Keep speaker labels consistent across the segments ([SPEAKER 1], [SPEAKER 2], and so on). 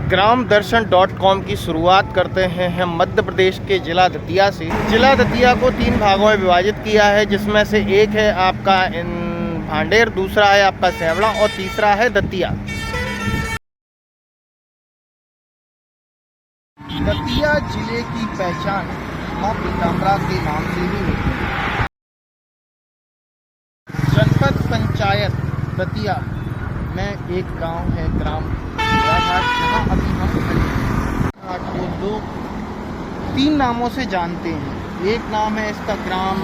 [SPEAKER 1] ग्रामदर्शन.com की शुरुआत करते हैं हम मध्य प्रदेश के जिला दतिया से। जिला दतिया को 3 भागों में विभाजित किया है, जिसमें से एक है आपका भांडेर, दूसरा है आपका सेवड़ा और तीसरा है दतिया। दतिया जिले की पहचान मां पीताम्बरा के नाम से ही होती है। जनपद पंचायत दतिया में एक गांव है ग्राम घाट, जहाँ अभी हम घाट को 3 नामों से जानते हैं। एक नाम है इसका ग्राम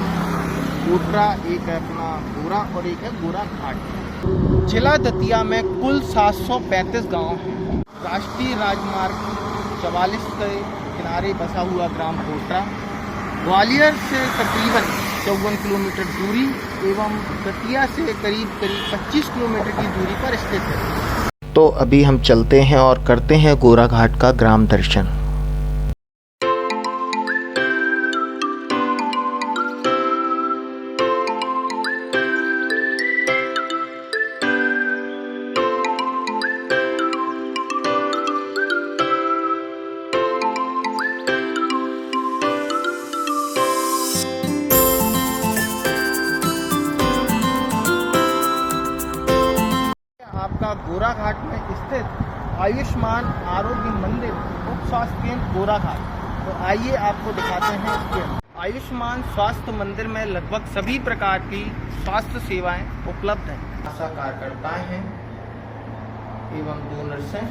[SPEAKER 1] कोटरा, एक है अपना गोरा और एक है गोरा घाट। जिला दतिया में कुल 735 गांव हैं। राष्ट्रीय राजमार्ग 44 के किनारे बसा हुआ ग्राम कोटरा ग्वालियर से तकरीबन 54 किलोमीटर दूरी एवं दतिया से करीब 25 किलोमीटर की दूरी पर स्थित है। तो अभी हम चलते हैं और करते हैं गोरा घाट का ग्राम दर्शन। आपका गोरा घाट में स्थित आयुष्मान आरोग्य मंदिर उप स्वास्थ्य केंद्र गोरा घाट। तो आइए आपको दिखाते हैं इसके। आयुष्मान स्वास्थ्य मंदिर में लगभग सभी प्रकार की स्वास्थ्य सेवाएं उपलब्ध हैं। आशा कार्यकर्ताएं हैं एवं 2 नर्सें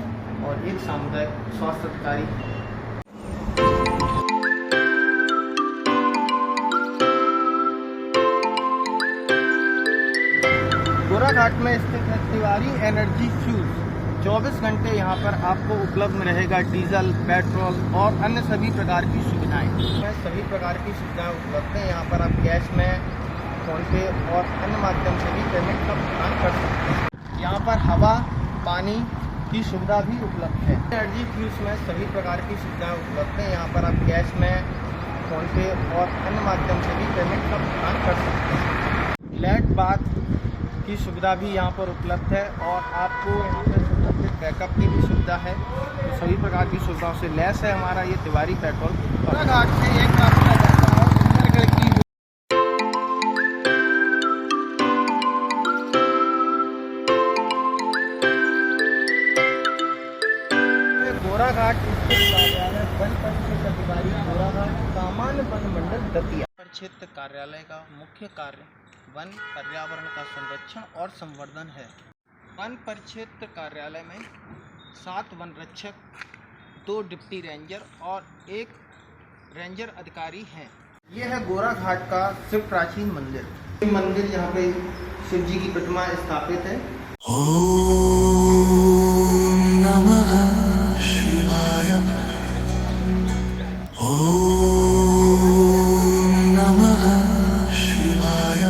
[SPEAKER 1] और एक सामुदायिक स्वास्थ्य अधिकारी। गोरा घाट में स्थित है तिवारी एनर्जी फ्यूज। 24 घंटे यहाँ पर आपको उपलब्ध रहेगा डीजल, पेट्रोल और अन्य सभी प्रकार की सुविधाएं। सभी प्रकार की सुविधाएं उपलब्ध हैं। यहाँ पर आप कैश में, फोन पे और अन्य माध्यम से भी पेमेंट का भुगतान कर सकते हैं। यहाँ पर हवा, पानी की सुविधा भी उपलब्ध है। एनर्जी फ्यूज में सभी प्रकार की सुविधाएं उपलब्ध हैं। यहाँ पर आप कैश में, फोन पे और अन्य माध्यम से भी पेमेंट का भुगतान कर सकते हैं। लेट बाथ की सुविधा भी यहाँ पर उपलब्ध है और आपको यहाँ पर बैकअप की भी सुविधा है। तो सभी प्रकार की सुविधाओं से लैस है हमारा ये तिवारी पेट्रोल पंप। घाट से एक रास्ता जाता है सुंदरगढ़ की। गोरा घाट स्थित कार्यालय वन परिक्षेत्र अधिकारी गोरा घाट, सामान्य वन मंडल दतिया। परिक्षेत्र कार्यालय का मुख्य कार्य वन पर्यावरण का संरक्षण और संवर्धन है। वन परिक्षेत्र कार्यालय में 7 वन रक्षक, 2 डिप्टी रेंजर और 1 रेंजर अधिकारी हैं। यह है गोरा घाट का शिव प्राचीन मंदिर। मंदिर यहाँ पे शिव जी की प्रतिमा स्थापित है। ओम नमः शिवाय, ओम नमः शिवाय।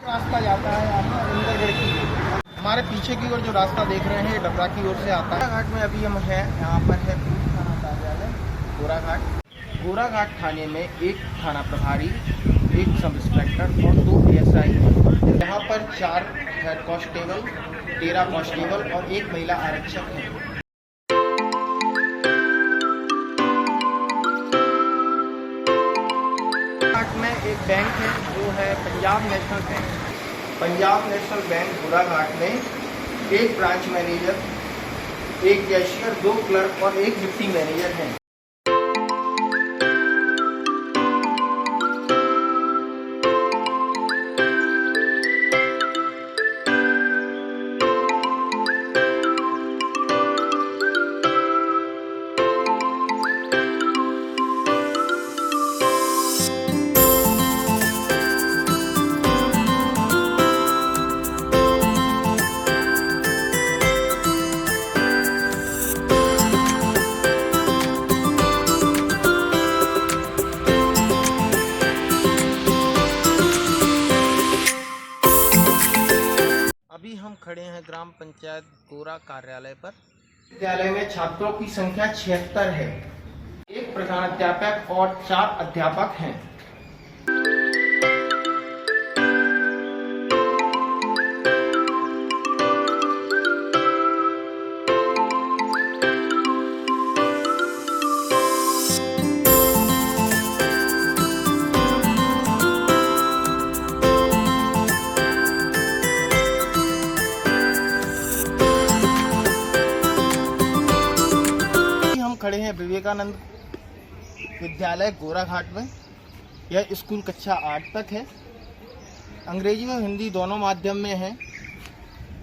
[SPEAKER 1] रास्ता जाता है आपका सुंदरगढ़ की। हमारे पीछे की ओर जो रास्ता देख रहे हैं ये डबरा की ओर से आता है। घाट में अभी हम हैं, यहाँ पर है थाना कार्यालय गोरा घाट। गोरा घाट थाने में 1 थाना प्रभारी, 1 सब इंस्पेक्टर और 2 PSI हैं। यहाँ पर 4 हेड कांस्टेबल, 13 कांस्टेबल और 1 महिला आरक्षक है। घाट में एक बैंक है जो है Punjab national bank. Punjab national bank गोरा घाट में 1 ब्रांच मैनेजर, 1 कैशियर, 2 क्लर्क और 1 डिप्टी मैनेजर हैं। अभी हम खड़े हैं ग्राम पंचायत गोरा कार्यालय पर। विद्यालय में छात्रों की संख्या 76 है। 1 प्रधानाध्यापक और 4 अध्यापक हैं। विवेकानंद विद्यालय गोराघाट में। यह स्कूल कक्षा 8 तक है। अंग्रेजी और हिंदी दोनों माध्यम में है।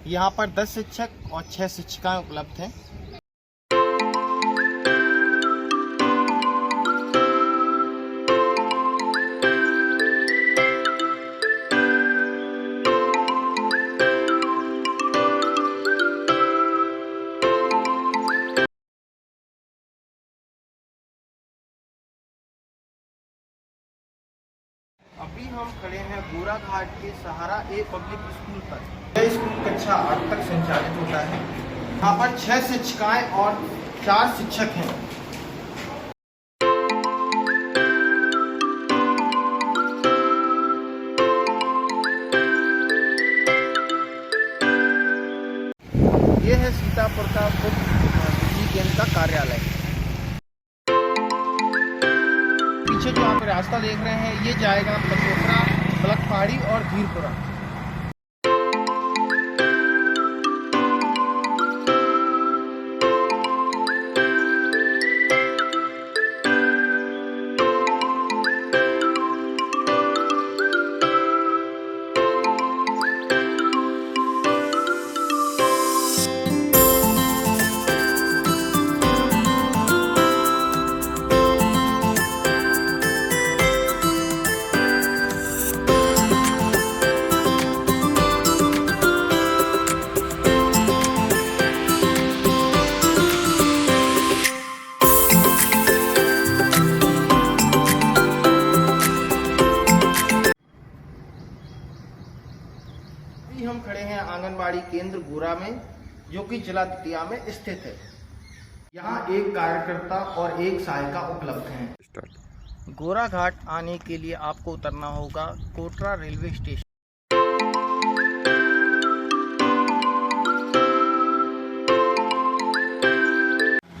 [SPEAKER 1] यहाँ पर 10 शिक्षक और 6 शिक्षिकाएं उपलब्ध हैं। अभी हम खड़े हैं गोराघाट के सहारा ए पब्लिक स्कूल पर। यह स्कूल कक्षा 8 तक संचालित होता है। यहाँ पर 6 शिक्षिकाएं और 4 शिक्षक हैं। ये है सीतापुर का बिजली केंद्र का कार्यालय। पीछे जो आप रास्ता देख रहे हैं ये जाएगा पचोपड़ा, बलकपहाड़ी और धीरपुरा। हम खड़े हैं आंगनबाड़ी केंद्र गोरा में, जो कि जिला दतिया में स्थित है। यहाँ एक कार्यकर्ता और एक सहायिका उपलब्ध हैं। गोराघाट आने के लिए आपको उतरना होगा कोटरा रेलवे स्टेशन।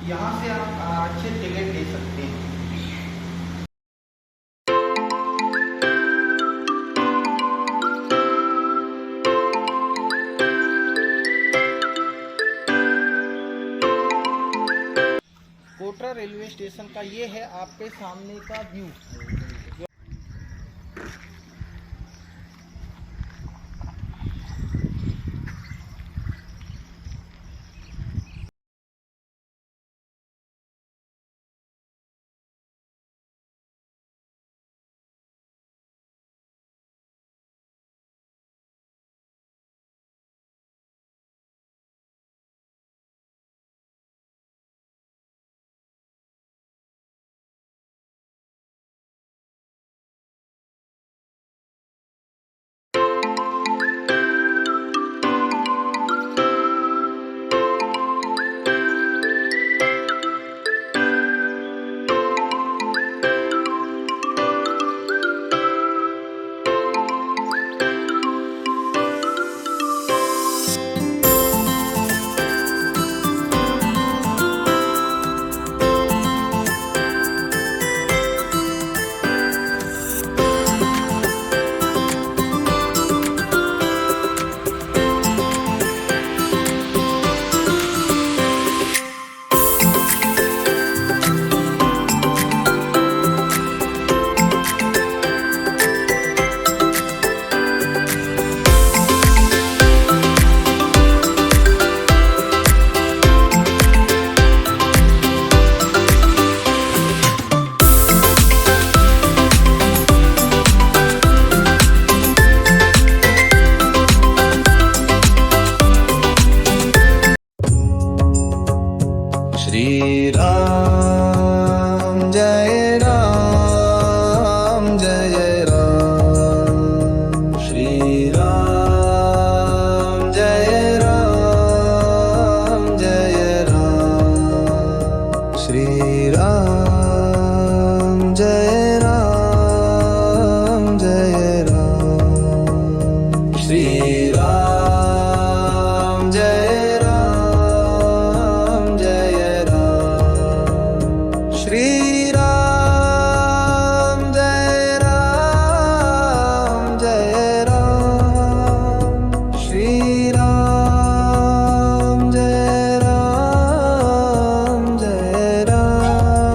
[SPEAKER 1] यहाँ से आप आरक्षित टिकट ले सकते हैं। कोटरा रेलवे स्टेशन का ये है आपके सामने का व्यू।
[SPEAKER 2] श्री राम जय राम जय राम। श्री राम जय राम जय राम। श्री राम जय राम जय राम। श्री राम जय राम जय राम। श्री राम जय राम जय राम। श्री राम जय राम जय राम।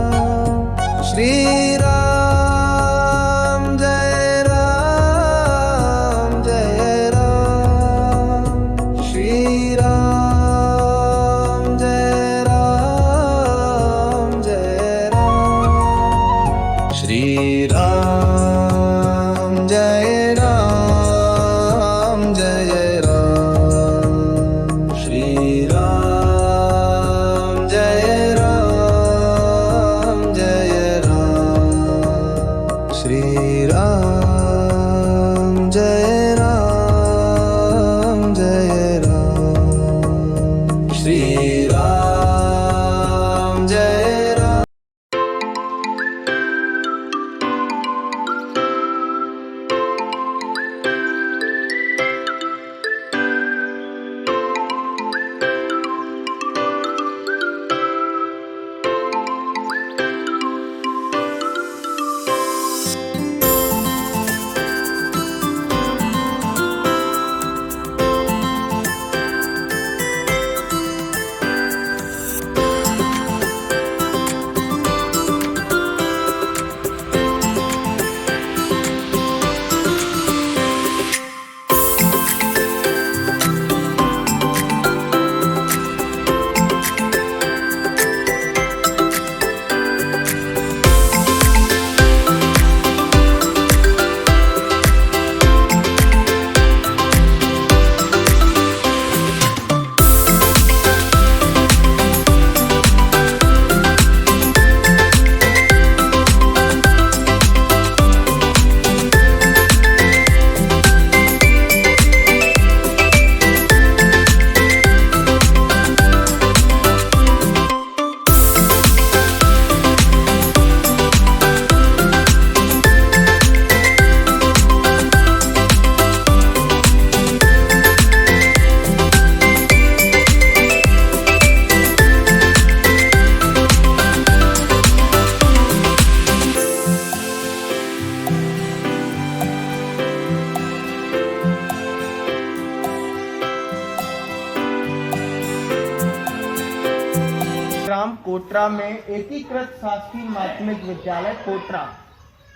[SPEAKER 1] नाम कोटरा में एकीकृत शासकीय माध्यमिक विद्यालय कोटरा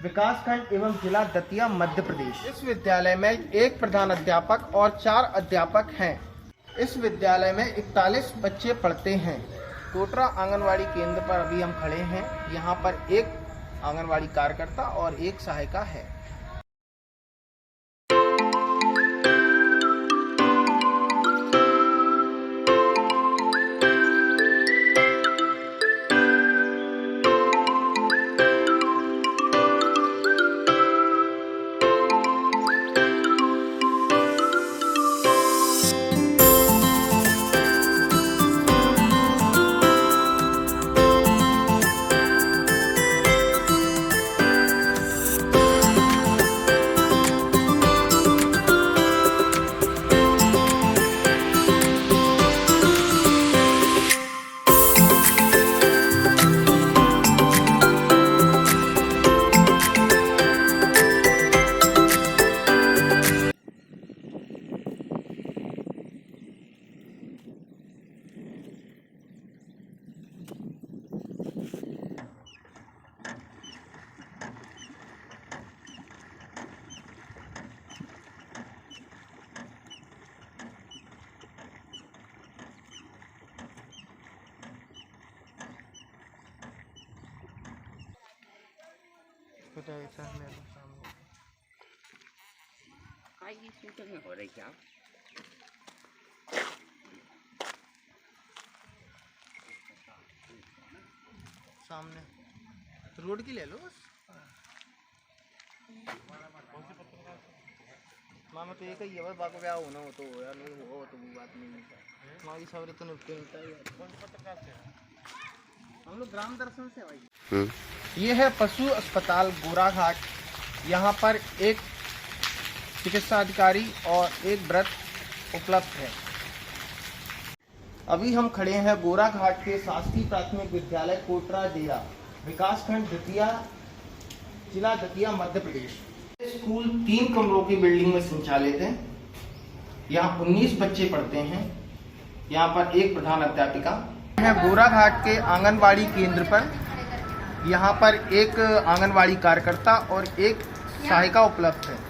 [SPEAKER 1] विकासखंड एवं जिला दतिया मध्य प्रदेश। इस विद्यालय में एक प्रधान अध्यापक और 4 अध्यापक हैं। इस विद्यालय में 41 बच्चे पढ़ते हैं। कोटरा आंगनवाड़ी केंद्र पर अभी हम खड़े हैं। यहाँ पर एक आंगनवाड़ी कार्यकर्ता और एक सहायिका है।
[SPEAKER 3] हो रही क्या?
[SPEAKER 1] सामने रोड की ले लो बस। मामा तो एक ही है बस, बाको क्या होना हो तो हो या नहीं हो तो वो बात नहीं है। हमारी सवारी तो निपटता है। हम लोग ग्राम दर्शन से भाई। ये है पशु अस्पताल गोराघाट। यहाँ पर एक चिकित्सा अधिकारी और एक वृद्ध उपलब्ध है। अभी हम खड़े हैं गोराघाट के शासकीय प्राथमिक विद्यालय कोटरा डेरा विकासखंड दतिया जिला दतिया मध्य प्रदेश। स्कूल 3 कमरों की बिल्डिंग में संचालित है। यहाँ 19 बच्चे पढ़ते हैं। यहाँ पर एक प्रधान अध्यापिका है। गोराघाट के आंगनवाड़ी केंद्र पर यहाँ पर एक आंगनवाड़ी कार्यकर्ता और एक सहायिका उपलब्ध है।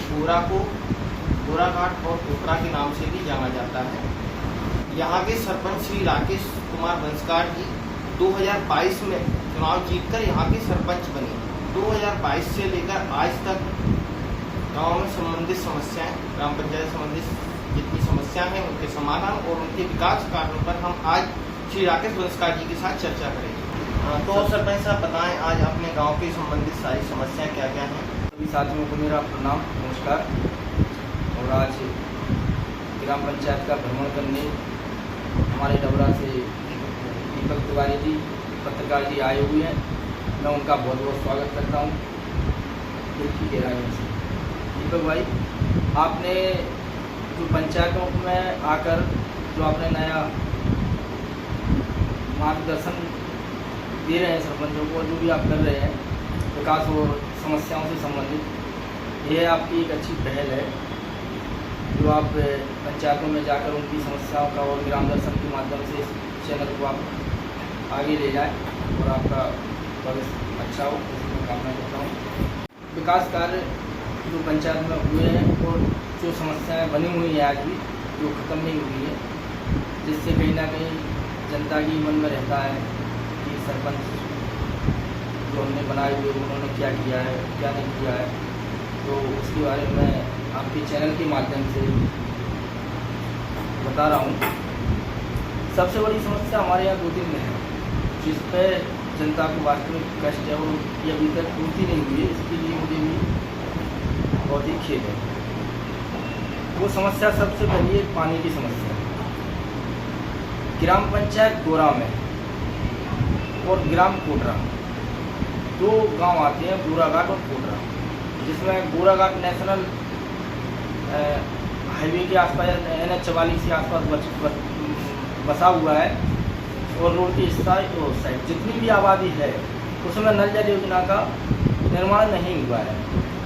[SPEAKER 1] गोरा को गोराघाट और कोटरा के नाम से भी जाना जाता है। यहाँ के सरपंच श्री राकेश कुमार वंशकार जी 2022 में चुनाव जीतकर यहाँ के सरपंच बने। 2022 से लेकर आज तक गांव में संबंधित समस्याएं, ग्राम पंचायत संबंधित जितनी समस्याएं हैं उनके समाधान और उनके विकास कार्यों पर हम आज श्री राकेश वंशकार जी के साथ चर्चा करेंगे। तो सरपंच साहब बताएं, आज अपने गाँव के संबंधित सारी समस्याएं क्या क्या हैं?
[SPEAKER 4] सभी साथियों को मेरा प्रणाम, नमस्कार। और आज ग्राम पंचायत का भ्रमण करने हमारे डबरा से दीपक तिवारी जी पत्रकार जी आए हुए हैं। मैं उनका बहुत बहुत स्वागत करता हूँ दिल की गहराइयों से। दीपक भाई, आपने जो पंचायतों में आकर जो आपने नया मार्गदर्शन दे रहे हैं सरपंचों को, जो भी आप कर रहे हैं विकास और समस्याओं से संबंधित, यह आपकी एक अच्छी पहल है जो आप पंचायतों में जाकर उनकी समस्याओं का और ग्राम दर्शन के माध्यम से इस चैनल को आप आगे ले जाएं और आपका भविष्य अच्छा हो, इसकी मैं कामना करता हूँ। विकास कार्य जो पंचायत में हुए हैं और जो समस्याएं बनी हुई हैं आज भी जो ख़त्म नहीं हुई है, जिससे कहीं ना कहीं जनता की मन में रहता है कि सरपंच जो हमने बनाए हुए उन्होंने क्या किया है क्या नहीं किया है। तो उसके बारे में आपके चैनल के माध्यम से बता रहा हूँ। सबसे बड़ी समस्या हमारे यहाँ 2-3 में है जिस पर जनता को वास्तविक कष्ट है और ये अभी तक पूर्ति नहीं हुई है, इसके लिए मुझे भी बहुत ही खेद है। वो समस्या सबसे पहली है पानी की समस्या। ग्राम पंचायत गोरा में और ग्राम कोटरा 2 गांव आते हैं, गोराघाट और कोटरा, जिसमें गोराघाट नेशनल हाईवे के आसपास NH 44 के आसपास बसा हुआ है और रोड की इस साइड और साइड जितनी भी आबादी है उसमें नल जल योजना का निर्माण नहीं हुआ है।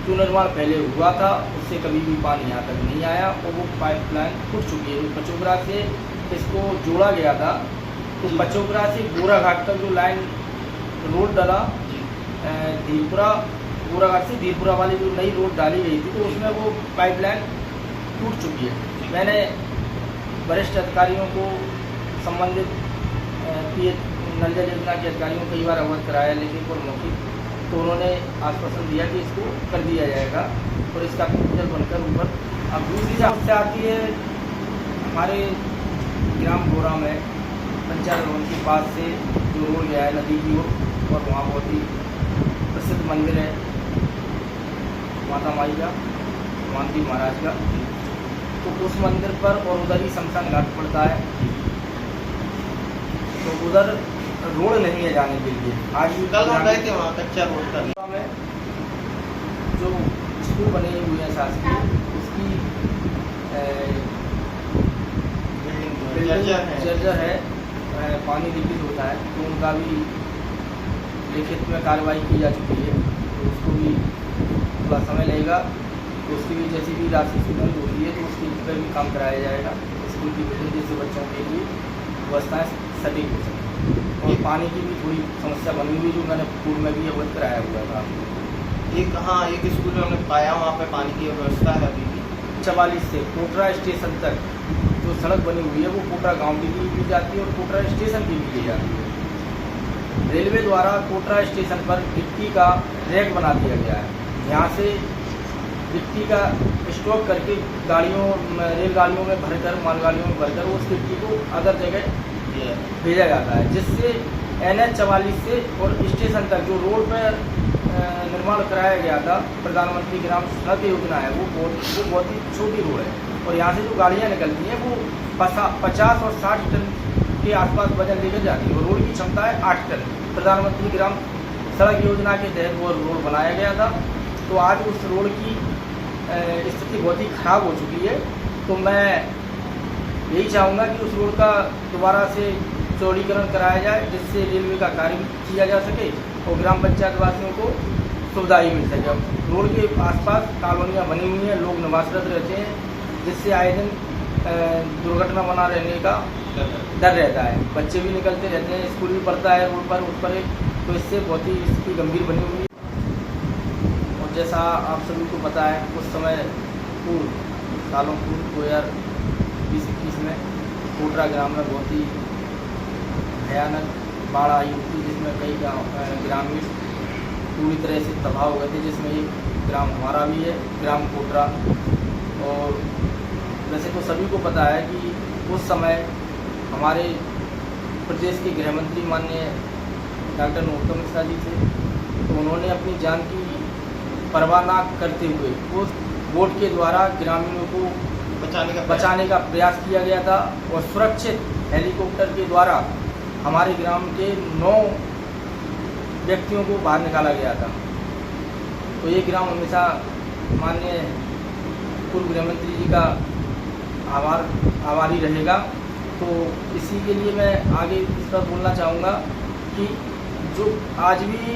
[SPEAKER 4] जो निर्माण पहले हुआ था उससे कभी भी पानी यहाँ तक नहीं आया और वो पाइपलाइन टूट चुकी है। पचोकरा से इसको जोड़ा गया था, तो पचोकरा से गोराघाट तक जो लाइन रोड डाला धीरपुरा, गोराघाट से धीरपुरा वाली जो नई रोड डाली गई थी, तो उसमें वो पाइपलाइन टूट चुकी है। मैंने वरिष्ठ अधिकारियों को, संबंधित नल जल योजना के अधिकारियों को कई बार अवगत कराया, लेकिन कोई मौखिक तो उन्होंने आश्वासन दिया कि इसको कर दिया जाएगा और इसका जल बनकर ऊपर। अब दूसरी समस्या आती है हमारे ग्राम गोरा में पंचायत भवन के पास से जो रोड गया है नदी की ओर, और वहाँ बहुत ही प्रसिद्ध मंदिर है माता माई का, मानती महाराज का, तो उस मंदिर पर और उधर ही शमशान घाट पड़ता है, तो उधर रोड नहीं है जाने के लिए। आज भी
[SPEAKER 1] कल हम गए थे वहाँ कच्चा रोड का
[SPEAKER 4] में जो स्कूल बने हुए हैं शासकीय, उसकी जर्जर है, पानी लीकेज होता है, तो उनका भी लिखित में कार्रवाई की जा चुकी है, तो उसको भी थोड़ा समय लगेगा। तो उसकी भी जैसी भी राशि स्वीकृत होती है तो उसके पर भी काम कराया जाएगा। स्कूल की बिल्डिंग जैसे बच्चों के लिए व्यवस्थाएँ सटीक हो सकें। और पानी की भी थोड़ी समस्या बनी हुई जो मैंने पूर्व में भी अवगत कराया हुआ था।
[SPEAKER 1] एक स्कूल में हमने पाया वहाँ पे पानी की व्यवस्था है अभी भी।
[SPEAKER 4] 44 से कोटरा स्टेशन तक जो सड़क बनी हुई है वो कोटरा गांव की भी जाती है और कोटरा स्टेशन की भी ली जाती है। रेलवे द्वारा कोटरा स्टेशन पर गिट्टी का रैक बना दिया गया है। यहाँ से गिट्टी का स्टॉक करके गाड़ियों रेलगाड़ियों में भरकर, मालगाड़ियों में भरकर उस गिट्टी को अदर जगह भेजा जाता है, जिससे NH 44 से और स्टेशन तक जो रोड पर निर्माण कराया गया था प्रधानमंत्री ग्राम सड़क योजना है, वो बहुत ही छोटी रोड है और यहाँ से जो गाड़ियाँ निकलती हैं वो 50 और 60 टन के आसपास वजन लेकर जाती है और रोड की क्षमता है 8 टन। प्रधानमंत्री ग्राम सड़क योजना के तहत वो रोड बनाया गया था, तो आज उस रोड की स्थिति बहुत ही खराब हो चुकी है। तो मैं यही चाहूँगा कि उस रोड का दोबारा से चौड़ीकरण कराया जाए, जिससे रेलवे का कार्य किया जा सके और ग्राम पंचायत वासियों को सुविधा ही मिल सके। रोड के आसपास कॉलोनियाँ बनी हुई हैं, लोग निवासरत रहते हैं, जिससे आए दिन दुर्घटना बना रहने का डर रहता है। बच्चे भी निकलते रहते हैं, स्कूल भी पढ़ता है रोड पर, उस पर तो इससे बहुत ही स्थिति गंभीर बनी हुई है। और जैसा आप सभी को पता है उस समय सालों पूर्व 2020-21 में कोटरा ग्राम में बहुत ही भयानक बाढ़ आई थी, जिसमें कई ग्रामीण पूरी तरह से तबाह हो गए थे, जिसमें एक ग्राम हमारा भी है, ग्राम कोटरा। और वैसे तो सभी को पता है कि उस समय हमारे प्रदेश के गृह मंत्री माननीय डॉक्टर नरोत्तम मिश्रा जी थे, तो उन्होंने अपनी जान की परवाह न करते हुए उस बोट के द्वारा ग्रामीणों को बचाने का प्रयास किया गया था और सुरक्षित हेलीकॉप्टर के द्वारा हमारे ग्राम के 9 व्यक्तियों को बाहर निकाला गया था। तो ये ग्राम हमेशा माननीय पूर्व गृह मंत्री जी का आभारी रहेगा। तो इसी के लिए मैं आगे इस पर बोलना चाहूँगा कि जो आज भी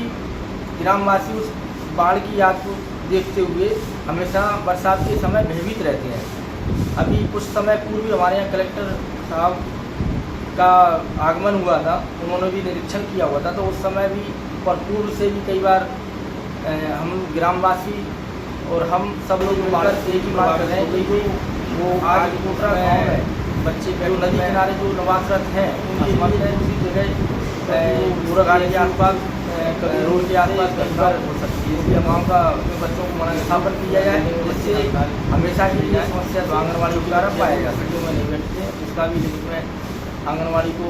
[SPEAKER 4] ग्रामवासी उस बाढ़ की याद को देखते हुए हमेशा बरसात के समय भयभीत रहते हैं। अभी कुछ समय पूर्व हमारे यहाँ कलेक्टर साहब का आगमन हुआ था, उन्होंने भी निरीक्षण किया हुआ था, तो उस समय भी और पूर्व से भी कई बार हम ग्रामवासी और हम सब लोग मिलकर एक ही बात कर रहे हैं कि वो आज कोटरा गाँव है बच्चे जो नदी किनारे जो नवासरत हैं उनके लिए उसी जगह पूरा गाड़ी के आसपास रोड के आसपास कहीं बार हो सकती है, इसलिए गाँव का बच्चों को मना स्थापन किया जाए जिससे हमेशा की ये समस्या तो आंगनबाड़ी के द्वारा पाया जा सके। में नहीं बैठते हैं उसका भी लिमिट में आंगनबाड़ी को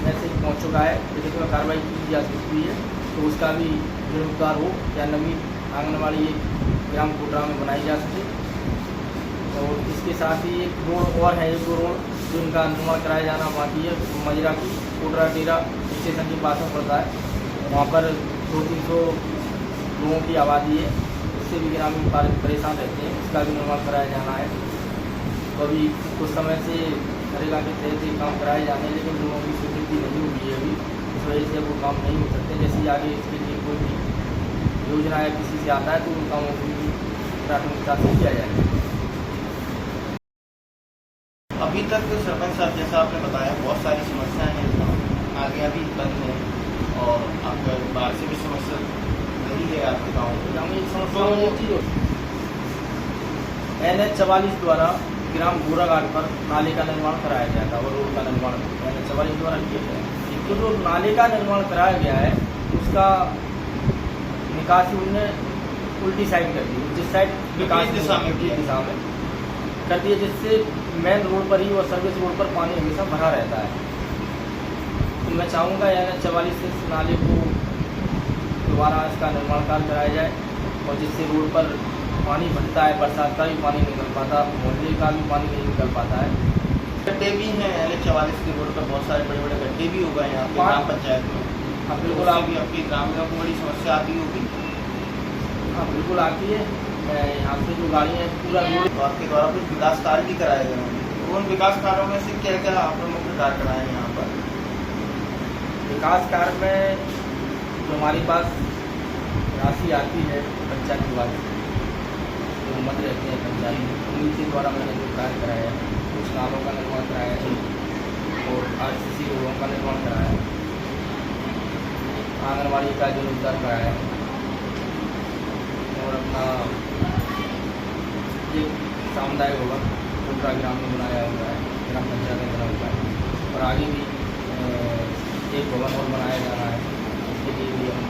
[SPEAKER 4] मैसेज पहुँच चुका है, लिखित में कार्रवाई की जा सकती है तो उसका भी जीर्णोद्धार हो या नवी आंगनबाड़ी ग्राम कोटरा में बनाई जा सके। और इसके साथ ही एक रोड और है, एक दो रोड जिनका निर्माण कराया जाना बाकी है। मजरा की कोटरा डेरा स्टेशन के पास में पड़ता है, वहाँ पर 200-300 लोगों की आबादी है, उससे भी ग्रामीण परेशान रहते हैं, इसका भी निर्माण कराया जाना है। तो अभी कुछ समय से नरेगा के तहत ये काम कराए जाने हैं लेकिन लोगों की स्वीकृति नहीं हुई है अभी, इस वजह से वो काम नहीं हो सकते। जैसे आगे इसके लिए कोई भी योजना है किसी से आता है तो उन कामों को भी प्राथमिकता से किया जाएगा।
[SPEAKER 1] अभी तक सरपंच साहब जैसा आपने बताया बहुत सारी समस्याएं हैं, आगे भी बंद है और आपका बाहर से भी समस्या नहीं है आपके गाँव में।
[SPEAKER 4] एक समस्या NH-44 द्वारा ग्राम गोराघाट पर नाले का निर्माण कराया गया था और रोड का निर्माण NH-44 द्वारा किया गया। तो जो नाले का निर्माण कराया गया है उसका निकासी उनने उल्टी साइड कर दी, जिस साइड विकास दिशा में कर दिए, जिससे मेन रोड पर ही और सर्विस रोड पर पानी हमेशा भरा रहता है। तो मैं चाहूँगा NH-44 से इस नाले को दोबारा इसका निर्माण कार्य कराया जाए और जिससे रोड पर पानी भरता है, बरसात का भी पानी निकल पाता, मोहल्ले का भी पानी नहीं निकल पाता है।
[SPEAKER 1] गड्ढे भी हैं NH-44 के रोड पर, बहुत सारे बड़े बड़े गड्ढे भी हो गए हैं आपके ग्राम पंचायत में।
[SPEAKER 4] हाँ बिल्कुल, आप
[SPEAKER 1] भी आपकी ग्रामीणों को बड़ी समस्या आती होगी।
[SPEAKER 4] हाँ बिल्कुल आती है। यहाँ से जो गाड़ी है पूरा रोड
[SPEAKER 1] तो आपके द्वारा कुछ विकास कार्य भी कराए गए होंगे, उन विकास कार्यों में से क्या क्या आपने मुख्य कार्य कराए हैं यहाँ पर?
[SPEAKER 4] विकास कार्य में जो हमारे पास राशि आती है पंचायत विभाग जो मत रहते हैं पंचायत, उनके द्वारा मैंने जो कार्य कराया है, कुछ नालों का निर्माण कराया है और RCC रोडों का निर्माण कराया है, आंगनबाड़ी का जीर्णोद्धार कराया है और अपना एक सामुदायिक भवन कोटरा ग्राम में बनाया हुआ है, ग्राम पंचायत में बना हुआ है और आगे भी एक भवन और बनाया जा रहा है। इसके लिए भी हम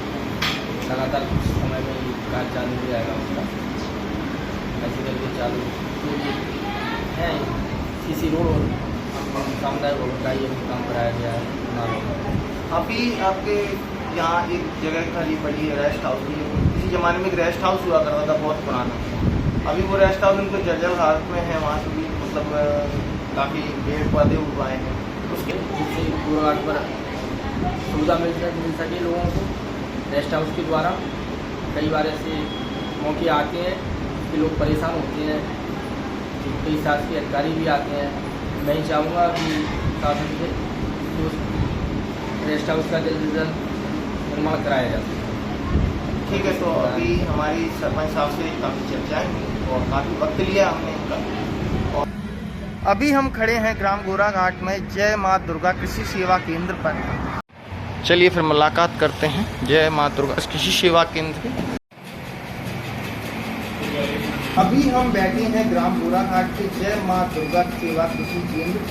[SPEAKER 4] लगातार कुछ समय में कार्य चालू हो जाएगा उसका, ऐसे करके चालू जो भी है CC रोड और सामुदायिक भवन का ये काम कराया गया है।
[SPEAKER 1] अभी आपके यहाँ एक जगह खाली पड़ी है रेस्ट हाउस की, किसी ज़माने में एक रेस्ट हाउस हुआ करता था बहुत पुराना, अभी वो रेस्ट हाउस उनको जर्जर हालत में है, वहाँ से भी मतलब काफ़ी पेड़ पौधे उगाए हैं उसके,
[SPEAKER 4] जिससे गोराघाट पर सुविधा मिल सके लोगों को रेस्ट हाउस के द्वारा। कई बार ऐसे मौके आते हैं कि लोग परेशान होते हैं, कई शासकीय अधिकारी भी आते हैं। मैं चाहूँगा कि शासन से रेस्ट हाउस का जल्द से जल्द निर्माण कराया जा सके।
[SPEAKER 1] ठीक है, तो अभी हमारी सरपंच साहब से काफ़ी चर्चाएं हुई और काफ़ी वक्त लिया हमने इनका। और अभी हम खड़े हैं ग्राम गोराघाट में जय माँ दुर्गा कृषि सेवा केंद्र पर। चलिए फिर मुलाकात करते हैं जय माँ दुर्गा कृषि सेवा केंद्र। अभी हम बैठे हैं ग्राम गोराघाट के जय माँ दुर्गा सेवा कृषि केंद्र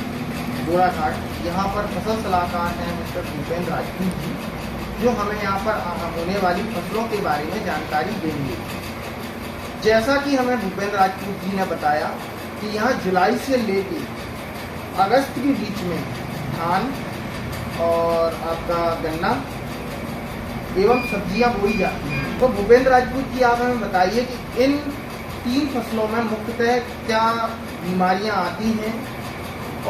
[SPEAKER 1] गोराघाट। यहाँ पर फसल सलाहकार हैं मिस्टर भूपेंद्र राजपूत जी, जो हमें यहाँ पर होने वाली फसलों के बारे में जानकारी देंगे। जैसा कि हमें भूपेंद्र राजपूत जी ने बताया कि यहाँ जुलाई से लेके अगस्त के बीच में धान और आपका गन्ना एवं सब्जियां बोई जाती हैं। तो भूपेंद्र राजपूत जी आप हमें बताइए कि इन 3 फसलों में मुख्यतः क्या बीमारियां आती हैं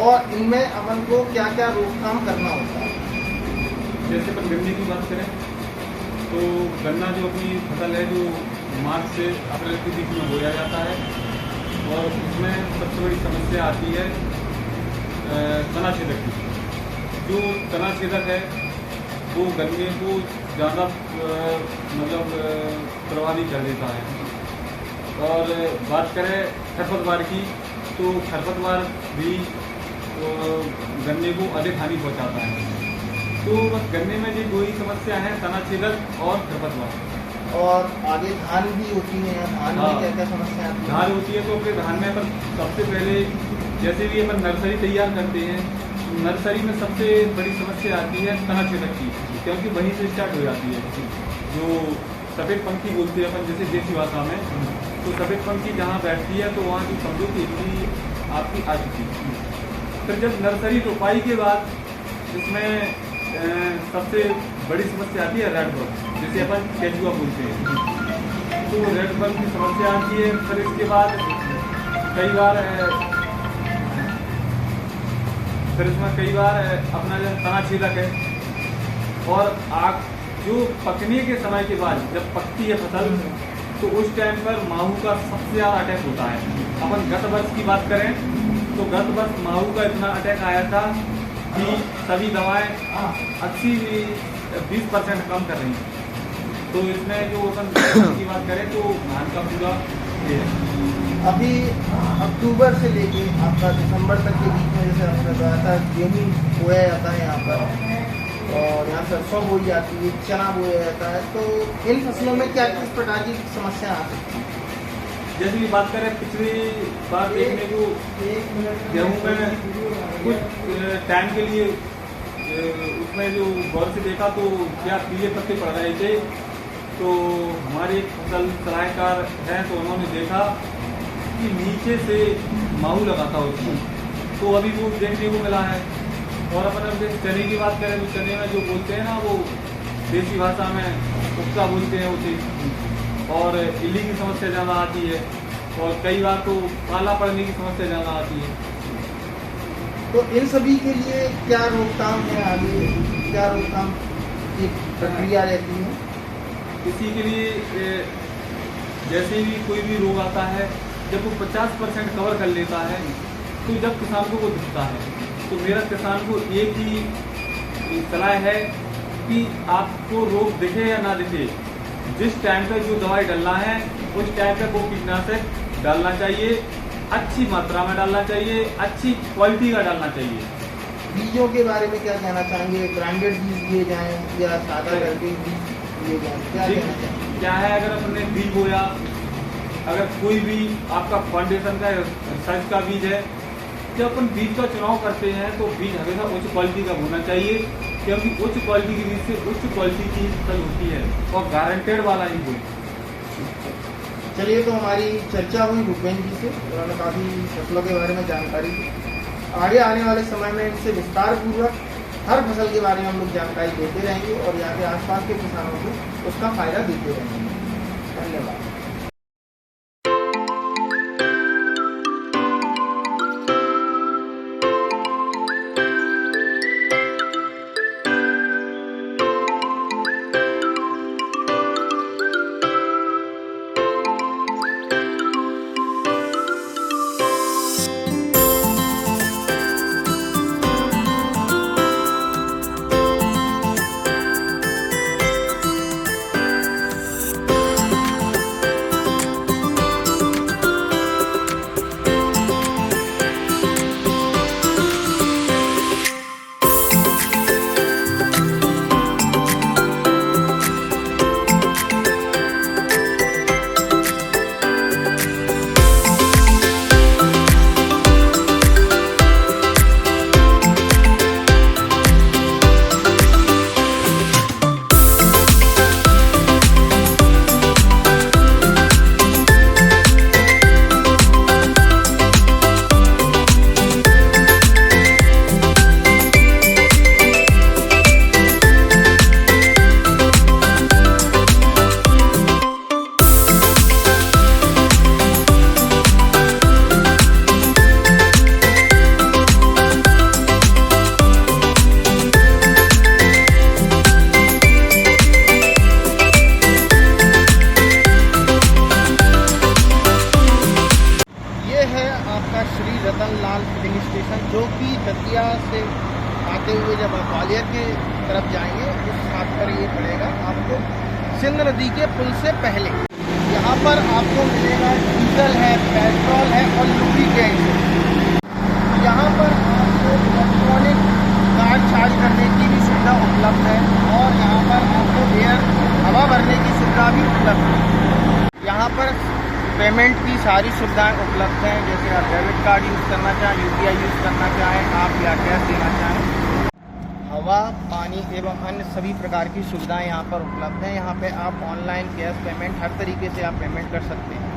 [SPEAKER 1] और इनमें अपन को क्या क्या रोकथाम करना होता है।
[SPEAKER 3] जैसे अपन गन्ने की बात करें तो गन्ना जो अपनी फसल है जो मार्च से अप्रैल के बीच में बोया जाता है और उसमें सबसे बड़ी समस्या आती है तना छेदक की। जो तना छेदक है वो गन्ने को ज़्यादा मतलब प्रभावित कर देता है। और बात करें खरपतवार की तो खरपतवार भी गन्ने को अधिक हानि पहुंचाता है। तो बस गन्ने में जो 2 ही समस्या है, तना छेदक और खरपतवार।
[SPEAKER 1] और आगे धान भी होती है, धान में क्या क्या समस्या आती है?
[SPEAKER 3] धान होती है तो अपने धान में अपन सबसे पहले जैसे भी अपन नर्सरी तैयार करते हैं, नर्सरी में सबसे बड़ी समस्या आती है तना छेदक की, क्योंकि वहीं से स्टार्ट हो जाती है। जो सफ़ेद पंखी बोलते हैं अपन जैसे देसी भाषा में, तो सफ़ेद पंखी जहाँ बैठती है तो वहाँ की समझो कि इतनी आपकी आ चुकी है। फिर जब नर्सरी रोपाई के बाद इसमें सबसे बड़ी समस्या आती है रेड बग, जिसे अपन केचुआ बोलते हैं। तो रेड बग की समस्या आती है। फिर इसके बाद कई बार अपना जो तना छेदक है, और आग जो पकने के समय के बाद जब पकती है फसल, तो उस टाइम पर माहू का सबसे ज़्यादा अटैक होता है। अपन गत वर्ष की बात करें तो गत वर्ष माहू का इतना अटैक आया था कि सभी दवाएं 80-20% कम कर रही हैं। तो इसमें जो अपन की बात करें तो धान का पूरा ये है।
[SPEAKER 1] अभी अक्टूबर से लेके आपका दिसंबर तक के बीच में जैसे आपने बताया था गेहूँ बोया जाता है यहाँ पर, और यहाँ सरसों बोई जाती है, चना बोया जाता है, तो इन फसलों में क्या किस प्रकार की समस्या आ सकती है?
[SPEAKER 3] जैसे कि बात करें पिछली बार देखने को गेहूँ में कुछ टाइम के लिए उसमें जो गौर से देखा तो क्या पीले पत्ते पड़ रहे थे, तो हमारे फसल सलाहकार हैं तो उन्होंने देखा कि नीचे से माहू लगा था उसको, तो अभी वो देखने को मिला है। और अपन अब चने की बात करें तो चने में जो बोलते हैं ना, वो देसी भाषा में उपका बोलते हैं उसे, और इल्ली की समस्या ज़्यादा आती है, और कई बार तो काला पड़ने की समस्या ज़्यादा आती है।
[SPEAKER 1] तो इन सभी के लिए क्या रोकथाम है, आगे क्या रोकथाम की प्रक्रिया रहती है?
[SPEAKER 3] इसी के लिए जैसे भी कोई भी रोग आता है, जब वो 50% कवर कर लेता है, तो जब किसान को वो दिखता है, तो मेरा किसान को एक ही सलाह है कि आपको रोग दिखे या ना दिखे, जिस टाइम पे जो दवाई डालना है उस टाइम पे वो कीटनाशक डालना चाहिए, अच्छी मात्रा में डालना चाहिए, अच्छी क्वालिटी का डालना चाहिए।
[SPEAKER 1] बीजों के बारे में क्या कहना चाहेंगे? ब्रांडेड बीज दिए जाएं या सादा करके बीज दिए जाएं, क्या कहना चाहेंगे?
[SPEAKER 3] क्या है, अगर अपने बीज बोया, अगर कोई भी आपका फाउंडेशन का सर्च का बीज है, जब अपन बीज का चुनाव करते हैं तो बीज हमेशा उच्च क्वालिटी का होना चाहिए, क्योंकि उच्च क्वालिटी के बीज से उच्च क्वालिटी की फसल होती है, और गारंटेड वाला ही हो।
[SPEAKER 1] चलिए, तो हमारी चर्चा हुई भूपेंद्र जी से, उन्होंने काफ़ी फसलों के बारे में जानकारी दी। आगे आने वाले समय में इनसे विस्तार पूर्वक हर फसल के बारे में हम लोग जानकारी देते रहेंगे और यहाँ के आसपास के किसानों को उसका फायदा देते रहेंगे। धन्यवाद। जो कि दतिया से आते हुए जब आप ग्वालियर की तरफ जाएंगे उस हाथ पर ये पड़ेगा आपको सिंध नदी के पुल से पहले। यहाँ पर आपको मिलेगा डीजल है, पेट्रोल है और लुब्रिकेंट। यहाँ पर आपको इलेक्ट्रॉनिक कार चार्ज करने की भी सुविधा उपलब्ध है और यहाँ पर आपको एयर हवा भरने की सुविधा सुविधा भी उपलब्ध है। यहाँ पर पेमेंट की सारी सुविधाएं उपलब्ध हैं, जैसे आप डेबिट कार्ड यूज़ करना चाहें, UPI यूज़ करना चाहें आप, या कैश देना चाहें। हवा, पानी एवं अन्य सभी प्रकार की सुविधाएं यहाँ पर उपलब्ध हैं। यहाँ पे आप ऑनलाइन कैश पेमेंट हर तरीके से आप पेमेंट कर सकते हैं।